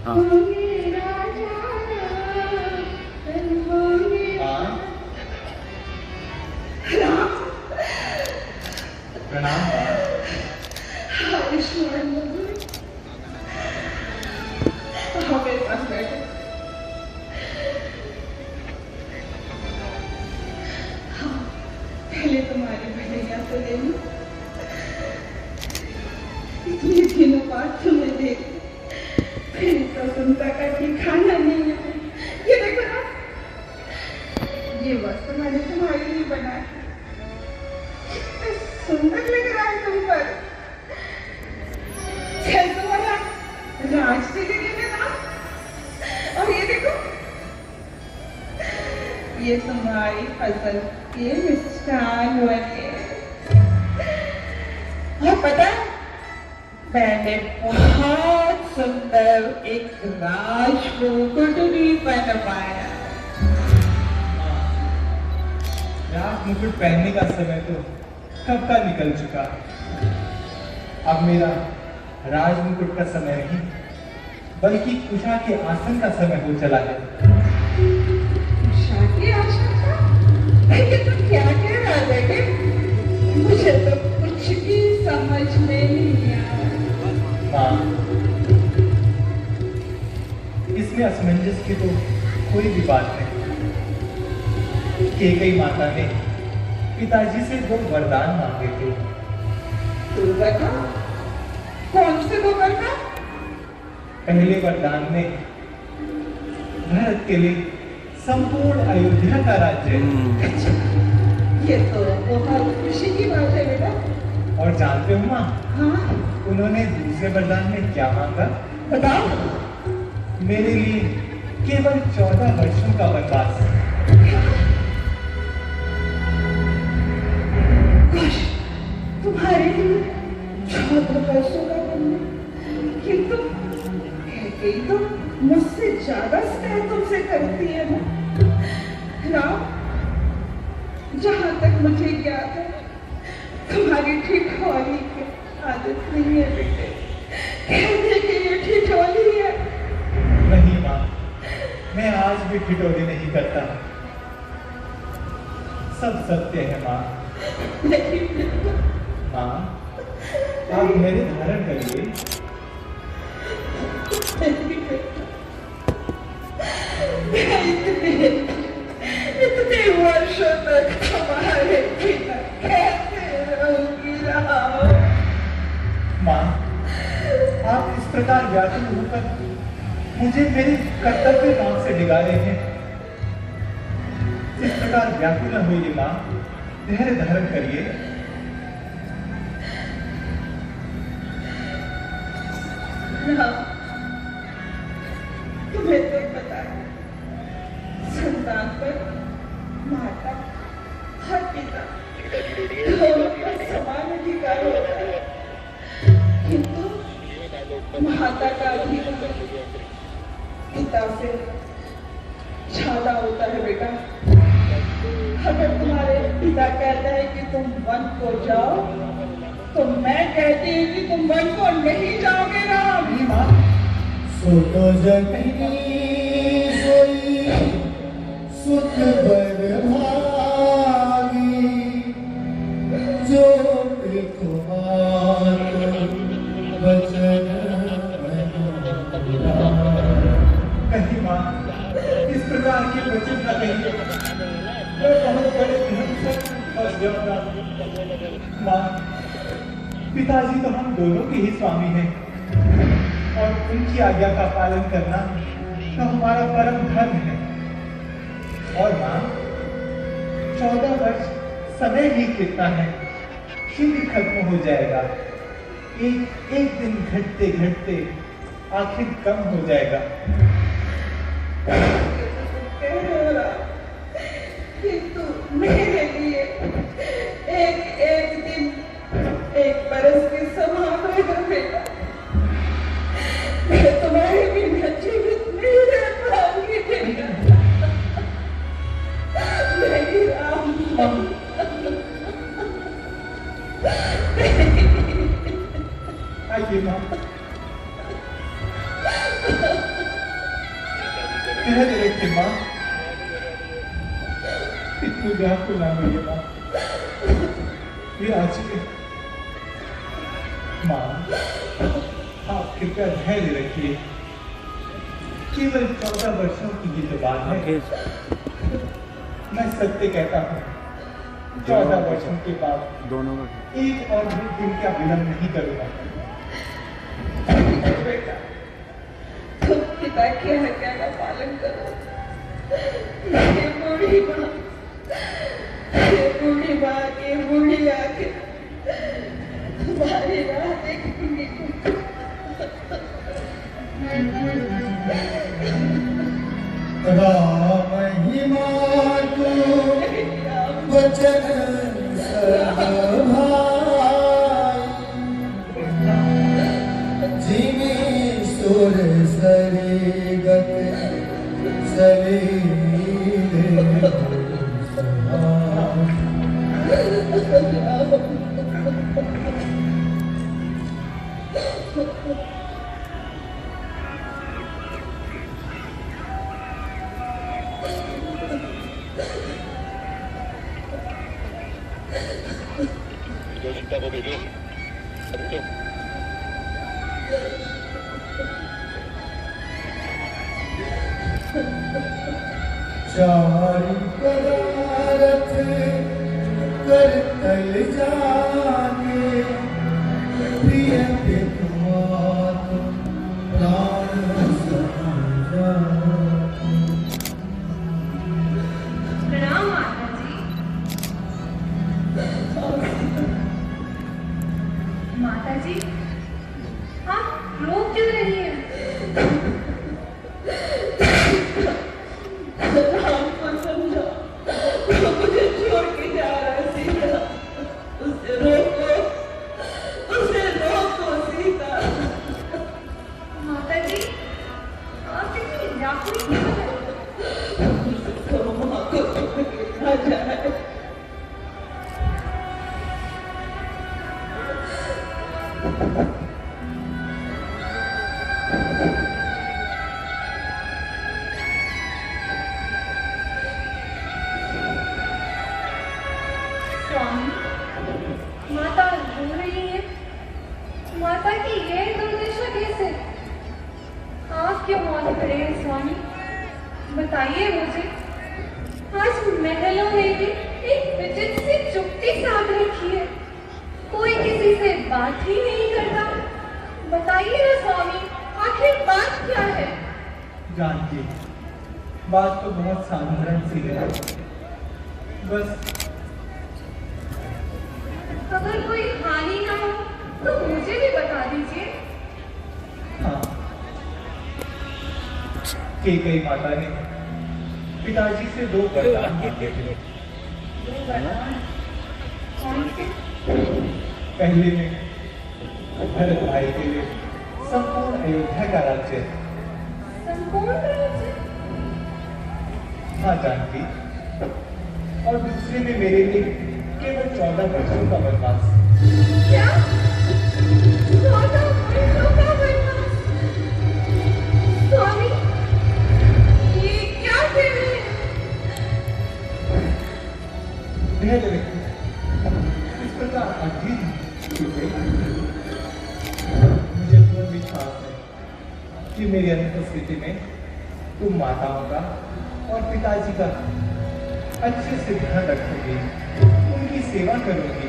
हाँ। प्रणाम। पहले तुम्हारी भैया को ले लूं। इतने दिनों बाद तुम्हें देख फिर प्रसन्नता का ठिकाना नहीं है। ये देखो ना, ये वस्त्र मैंने तुम्हारे लिए बना है। कितना सुंदर लग रहा है तुम पर। चल तुम्हारा राज से देने ना। और ये देखो, ये तुम्हारी फसल के मिष्ठान बने। और पता है, मैंने बहुत सुंदर एक राज मुकुट भी बनवाया। राज मुकुट पहनने का समय तो कब का निकल चुका। अब मेरा राज मुकुट का समय नहीं, बल्कि कुशा के आसन का समय हो चला है। कुशा के आसन का? ये तुम क्या कह रहा है बेटे? मुझे तो कुछ भी समझ में नहीं आया। माँ, इसमें असमंजस की तो कोई भी बात नहीं। कैकेयी माता ने पिताजी से 2 वरदान मांगे थे। तो बता, कौन से 2 वरदान? पहले वरदान में भारत के लिए संपूर्ण अयोध्या का राज्य। ये तो बहुत खुशी की बात है बेटा। और जानते हो माँ, हाँ, उन्होंने दूसरे वरदान में क्या मांगा? बताओ। मेरे लिए केवल 14 वर्षों का वनवास। तुम्हारे लिए 14 वर्षों का बनना, किंतु कैकेयी तो मुझसे ज्यादा स्नेह तुमसे करती है ना। राम, जहां तक मुझे ज्ञात है, तुम्हारी ठिठोली की आदत नहीं है बेटे। कहते कि ये ठिठोली है। नहीं माँ, मैं आज भी ठिठोली नहीं करता। सब सत्य है माँ। नहीं माँ, आप मेरे धारण करिए। इतने वर्षों तक तुम्हारे बिना कैसे रहूंगी राम? माँ, आप इस प्रकार व्याकुल होकर मुझे मेरे कर्तव्य मार्ग से डिगा रहे हैं। इस प्रकार व्याकुल न होइए माँ, धैर्य धारण करिए। राम, तुम्हें तो पता है, संतान पर माता और पिता दोनों का समान अधिकार होता है, किंतु माता का अधिकार पिता से ज्यादा होता है बेटा। अगर तुम्हारे पिता कहते हैं कि तुम वन को जाओ, तो मैं कहती हूँ कि तुम वन को नहीं जाओगे राम। माँ, सो तो जगनी सोई सुख बर भागी, जो कुमार वचन कहीं माँ, इस प्रकार के वचन न कहिए। मैं बहुत बड़े धर्म से फंस जाऊंगा। माँ, पिताजी तो हम दोनों के ही स्वामी हैं, और उनकी आज्ञा का पालन करना तो हमारा परम धर्म है। और माँ, 14 वर्ष समय ही कितना है, शीघ्र खत्म हो जाएगा। एक दिन घटते घटते आखिर कम हो जाएगा। किंतु मेरे लिए एक दिन एक बरस के समान होगा बेटा। मैं तुम्हारे बिना जीवित नहीं रह पाऊंगी बेटा। नहीं राम, आइए माँ। कह दे रखी माँ, इतनी व्याकुल ना हुई माँ, ये आज के माँ, आप कृपया धैर्य रखिए। केवल 14 वर्षों की ये तो बात है। मैं सत्य कहता हूँ, 14 वर्षों के बाद दोनों एक और भी दिन का विलंब नहीं करूंगा। बेटा, तुम पिता की आज्ञा का पालन करो। ये बूढ़ी माँ की बूढ़ी आंखें तुम्हारी राह देखेंगी। राम महिमा तू वचन सब भाई, जिमी सुर सरी गत सलीले चारि पदारथ कर तल जाके, प्रिय पितुमात प्राण समझा। प्रणाम माता जी। माता जी, आप रो क्यों रही हैं? राम को समझा, वो मुझे छोड़ के जा रहा है सीता। उसे रोको सीता। माता जी, आप इतनी व्याकुल क्यों हैं? उसको माँ को देखा जाए। स्वामी, माता रो रही है। माता की यह दुर्दशा कैसे? आप क्यों मौन खड़े हैं स्वामी? बताइए मुझे। आज महलों में भी एक विचित्र सी चुप्पी साध रखी है। कोई किसी से बात ही नहीं करता। बताइए ना स्वामी, आखिर बात क्या है? जानकी, बात तो बहुत साधारण सी है। बस अगर कोई हानि ना हो तो मुझे भी बता दीजिए। हाँ, कैकेयी माता ने पिताजी से 2 वरदान मांगे थे। कौन से? पहले में भरत भाई के लिए संपूर्ण अयोध्या का राज्य। संपूर्ण राज्य? हाँ जानकी, और दूसरे में मेरे लिए केवल 14 वर्षों का वनवास। क्या? 14 वर्षों का वनवास? स्वामी, ये क्या कह रहे हैं? धैर्य रखो, इस प्रकार अधीर क्यों गई? मुझे पूर्ण विश्वास है कि मेरी अनुपस्थिति में तुम माताओं का और पिताजी का अच्छे से ध्यान रखोगी, उनकी सेवा करोगी।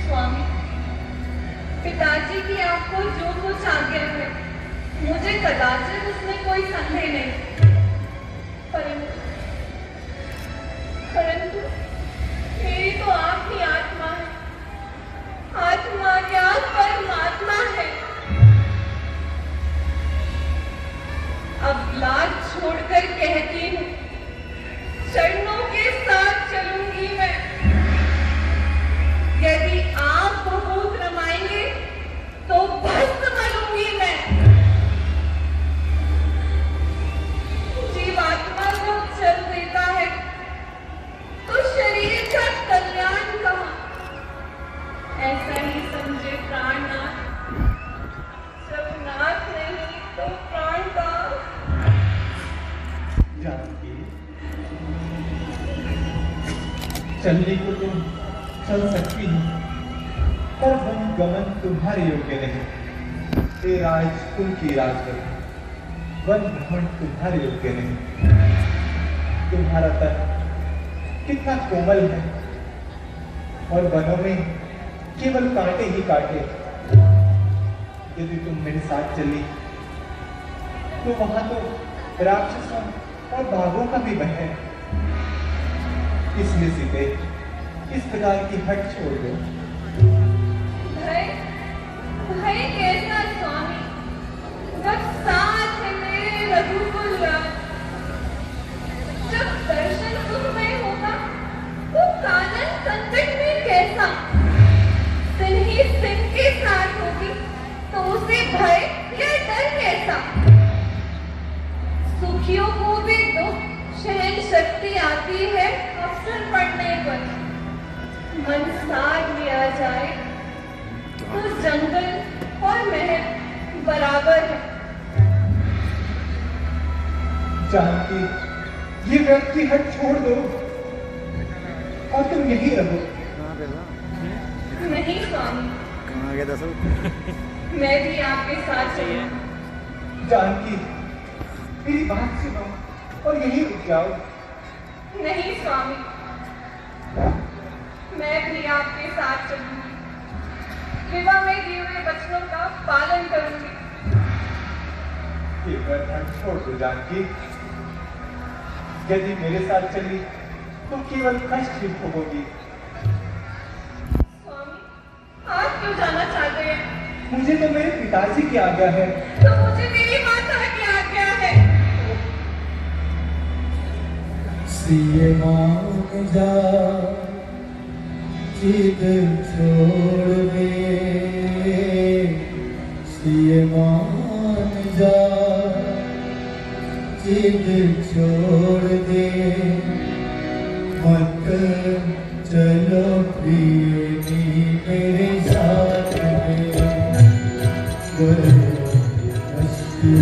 स्वामी, पिताजी की आपको जो कुछ आज्ञा है, मुझे कदाचित उसमें कोई संदेह नहीं। परंतु मेरी तो आप ही आत्मा है। आत्मा क्या परमात्मा है। अब लाज छोड़कर कहती हूँ, चरणों के साथ चलूंगी मैं। यदि आप बहुत रमाएंगे तो भस्म बनूंगी मैं। जीवात्मा जब चल देता है तो शरीर का कल्याण कहाँ? ऐसा ही समझे प्राणनाथ चलने को तुम चल सकती हो, पर वन गमन तुम्हारे योग्य नहीं। ये राज कुल की राजगद्दी, वन भ्रमण तुम्हारे योग्य नहीं। तुम्हारा तन कितना कोमल है, और वनों में केवल कांटे ही कांटे। यदि तुम मेरे साथ चली तो वहां तो राक्षसों और बाघों का भी भय है। इसलिए सीते इस प्रकार की हट छोड़ दो। भय भय कैसा स्वामी, जब साथ है मेरे रघुकुल राज। जब दर्शन सुख में होगा तो कानन संकट में कैसा। सिंह ही सिंह के साथ होगी तो उसे भय या डर कैसा। सुखियों को भी दुख सहन शक्ति आती है अवसर पड़ने पर। मन साथ लिया जाए तो जंगल और महल बराबर है। जानकी, ये व्यक्ति हट छोड़ दो और तुम यहीं रहो। नहीं स्वामी, कहाँ गया दसल? मैं भी आपके साथ चलूंगी। जानकी, मेरी बात सुनो और यहीं रुक जाओ। नहीं स्वामी, मैं भी आपके साथ चलूंगी। विवाह में दिए हुए वचनों का पालन करूंगी। ये बंधन छोड़ दो जानकी। यदि मेरे साथ चली तो केवल कष्ट ही भोगोगी। स्वामी, आप क्यों जाना चाहते हैं? मुझे तो मेरे पिताजी की आज्ञा है। तो मुझे मेरी माता की आज्ञा है। सिए मान जा, जिद छोड़ दे। सिए मान जा, जिद छोड़ दे। मत चलो प्रिय मेरे साथ में, मस्ती